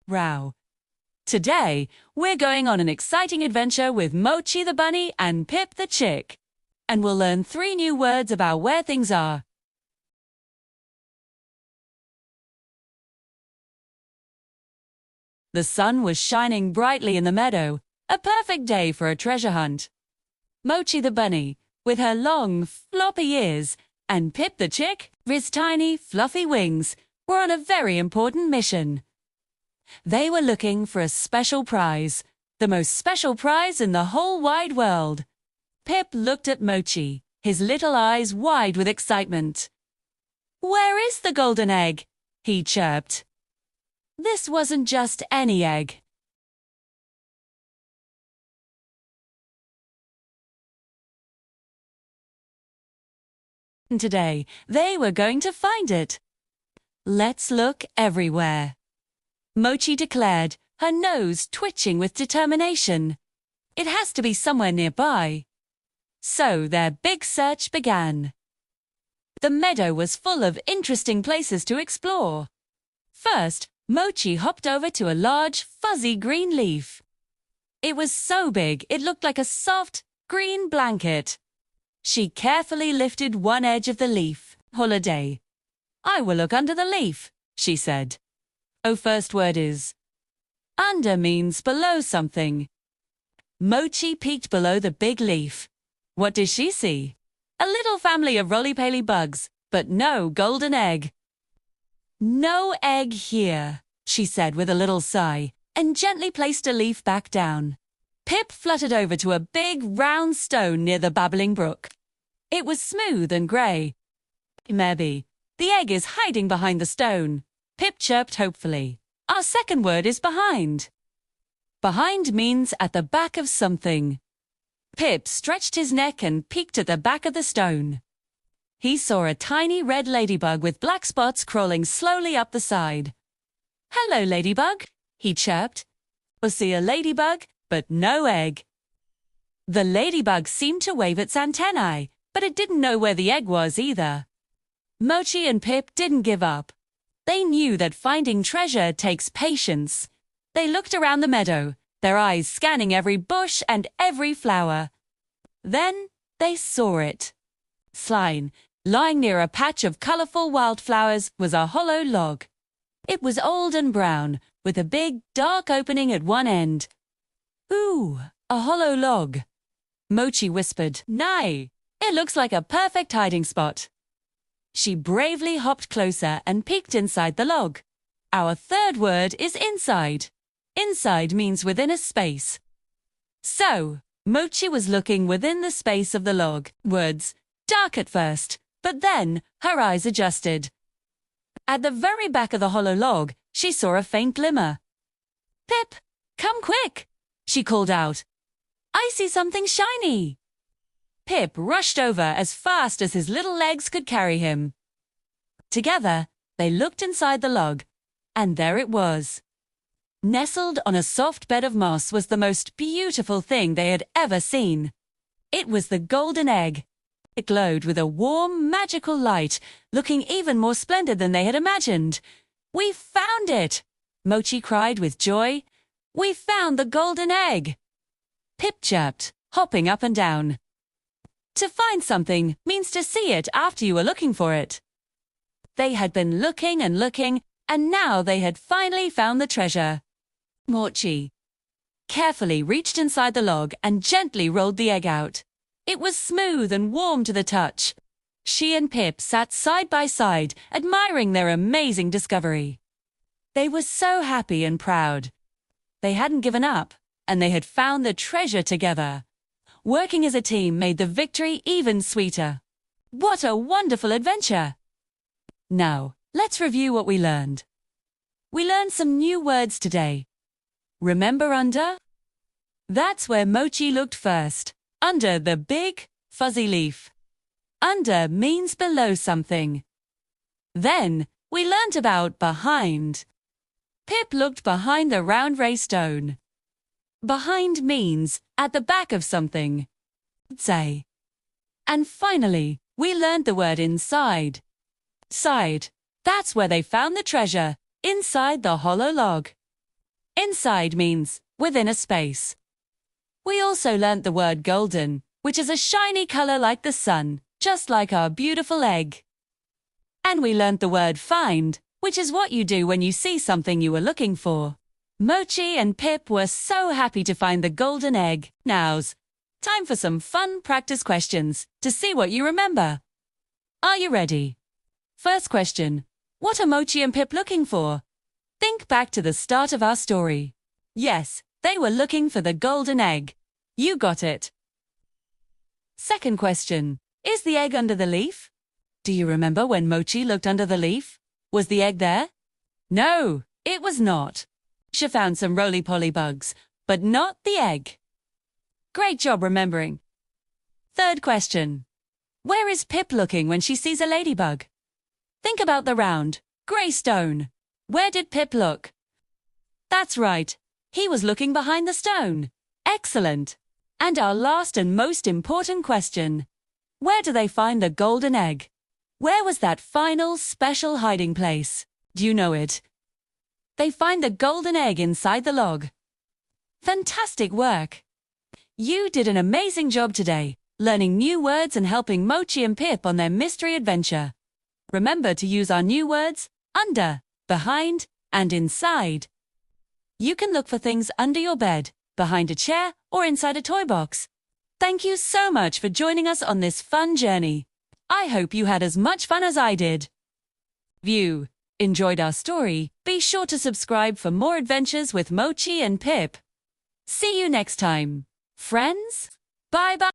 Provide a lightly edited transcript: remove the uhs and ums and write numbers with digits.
Row. Today, we're going on an exciting adventure with Mochi the bunny and Pip the chick. And we'll learn 3 new words about where things are. The sun was shining brightly in the meadow, a perfect day for a treasure hunt. Mochi the bunny, with her long, floppy ears, and Pip the chick, with his tiny, fluffy wings, were on a very important mission. They were looking for a special prize, the most special prize in the whole wide world. Pip looked at Mochi, his little eyes wide with excitement. "Where is the golden egg?" he chirped. This wasn't just any egg. Today, they were going to find it. Let's look everywhere, Mochi declared, her nose twitching with determination. It has to be somewhere nearby. So their big search began. The meadow was full of interesting places to explore. First, Mochi hopped over to a large, fuzzy green leaf. It was so big it looked like a soft, green blanket. She carefully lifted one edge of the leaf. "Holiday. I will look under the leaf," she said. Oh, first word is under means below something. Mochi peeked below the big leaf. What did she see? A little family of roly-poly bugs, but no golden egg. "No egg here," she said with a little sigh, and gently placed a leaf back down. Pip fluttered over to a big, round stone near the babbling brook. It was smooth and grey. "Maybe the egg is hiding behind the stone," Pip chirped hopefully. Our second word is behind. Behind means at the back of something. Pip stretched his neck and peeked at the back of the stone. He saw a tiny red ladybug with black spots crawling slowly up the side. "Hello, ladybug," he chirped. "We'll see a ladybug, but no egg." The ladybug seemed to wave its antennae, but it didn't know where the egg was either. Mochi and Pip didn't give up. They knew that finding treasure takes patience. They looked around the meadow, their eyes scanning every bush and every flower. Then they saw it. Lying near a patch of colorful wildflowers was a hollow log. It was old and brown, with a big, dark opening at one end. "Ooh, a hollow log," Mochi whispered. "Nay, it looks like a perfect hiding spot." She bravely hopped closer and peeked inside the log. Our third word is inside. Inside means within a space. So, Mochi was looking within the space of the log. Words, dark at first, but then her eyes adjusted. At the very back of the hollow log, she saw a faint glimmer. "Pip, come quick," she called out. "I see something shiny." Pip rushed over as fast as his little legs could carry him. Together, they looked inside the log, and there it was. Nestled on a soft bed of moss was the most beautiful thing they had ever seen. It was the golden egg. It glowed with a warm, magical light, looking even more splendid than they had imagined. "We found it!" Mochi cried with joy. "We found the golden egg!" Pip chirped, hopping up and down. To find something means to see it after you were looking for it. They had been looking and looking, and now they had finally found the treasure. Mochi carefully reached inside the log and gently rolled the egg out. It was smooth and warm to the touch. She and Pip sat side by side, admiring their amazing discovery. They were so happy and proud. They hadn't given up, and they had found the treasure together. Working as a team made the victory even sweeter. What a wonderful adventure! Now, let's review what we learned. We learned some new words today. Remember under? That's where Mochi looked first, under the big, fuzzy leaf. Under means below something. Then, we learnt about behind. Pip looked behind the round ray stone. Behind means at the back of something. Say. And finally, we learned the word inside. Side. That's where they found the treasure, inside the hollow log. Inside means within a space. We also learnt the word golden, which is a shiny color like the sun, just like our beautiful egg. And we learnt the word find, which is what you do when you see something you were looking for. Mochi and Pip were so happy to find the golden egg. Now's time for some fun practice questions to see what you remember. Are you ready? First question. What are Mochi and Pip looking for? Think back to the start of our story. Yes, they were looking for the golden egg. You got it. Second question. Is the egg under the leaf? Do you remember when Mochi looked under the leaf? Was the egg there? No, it was not. She found some roly-poly bugs, but not the egg. Great job remembering. Third question. Where is Pip looking when she sees a ladybug? Think about the round, grey stone. Where did Pip look? That's right. He was looking behind the stone. Excellent. And our last and most important question. Where do they find the golden egg? Where was that final special hiding place? Do you know it? They find the golden egg inside the log. Fantastic work! You did an amazing job today, learning new words and helping Mochi and Pip on their mystery adventure. Remember to use our new words, under, behind, and inside. You can look for things under your bed, behind a chair, or inside a toy box. Thank you so much for joining us on this fun journey. I hope you had as much fun as I did. If you enjoyed our story, be sure to subscribe for more adventures with Mochi and Pip. See you next time. Friends, bye-bye.